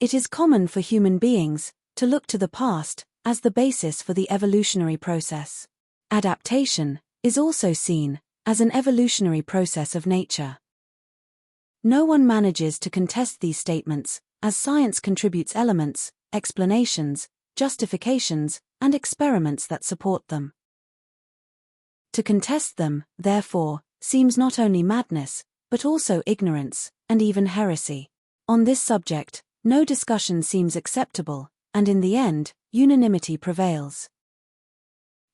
It is common for human beings to look to the past as the basis for the evolutionary process. Adaptation is also seen as an evolutionary process of nature. No one manages to contest these statements, as science contributes elements, explanations, justifications, and experiments that support them. To contest them, therefore, seems not only madness, but also ignorance, and even heresy. On this subject, no discussion seems acceptable, and in the end, unanimity prevails.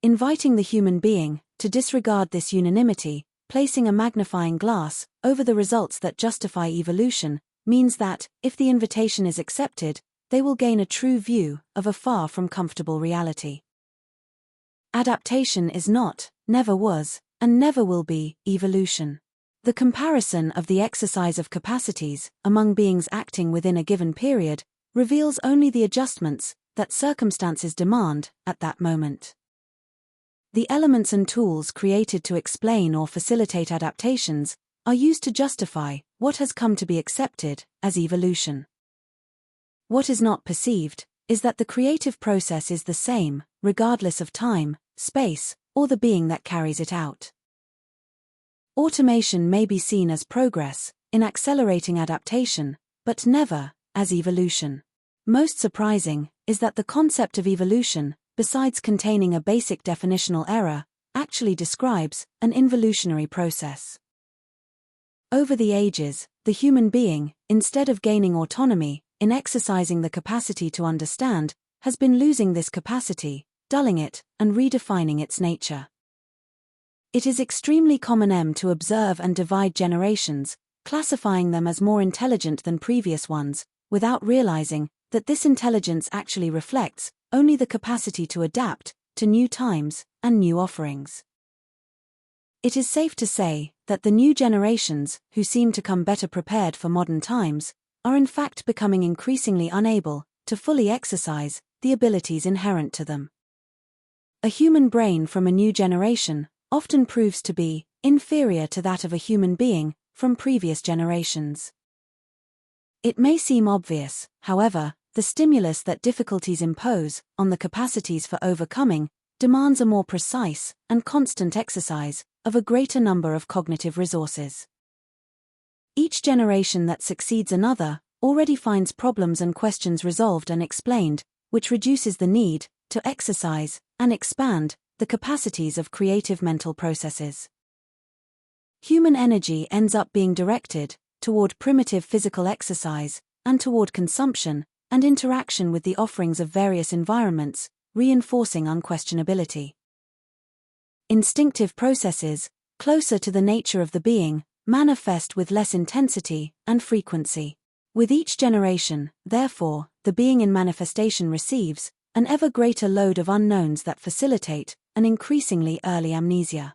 Inviting the human being to disregard this unanimity, placing a magnifying glass over the results that justify evolution, means that, if the invitation is accepted, they will gain a true view of a far from comfortable reality. Adaptation is not, never was, and never will be, evolution. The comparison of the exercise of capacities among beings acting within a given period reveals only the adjustments that circumstances demand at that moment. The elements and tools created to explain or facilitate adaptations are used to justify what has come to be accepted as evolution. What is not perceived is that the creative process is the same, regardless of time, space, or the being that carries it out. Automation may be seen as progress in accelerating adaptation, but never as evolution. Most surprising is that the concept of evolution, besides containing a basic definitional error, actually describes an involutionary process. Over the ages, the human being, instead of gaining autonomy in exercising the capacity to understand, has been losing this capacity, dulling it, and redefining its nature. It is extremely common to observe and divide generations, classifying them as more intelligent than previous ones, without realizing that this intelligence actually reflects only the capacity to adapt to new times and new offerings. It is safe to say that the new generations, who seem to come better prepared for modern times, are in fact becoming increasingly unable to fully exercise the abilities inherent to them. A human brain from a new generation often proves to be inferior to that of a human being from previous generations. It may seem obvious, however, the stimulus that difficulties impose on the capacities for overcoming demands a more precise and constant exercise of a greater number of cognitive resources. Each generation that succeeds another already finds problems and questions resolved and explained, which reduces the need to exercise and expand the capacities of creative mental processes. Human energy ends up being directed toward primitive physical exercise and toward consumption and interaction with the offerings of various environments, reinforcing unquestionability. Instinctive processes, closer to the nature of the being, manifest with less intensity and frequency. With each generation, therefore, the being in manifestation receives an ever greater load of unknowns that facilitate an increasingly early amnesia.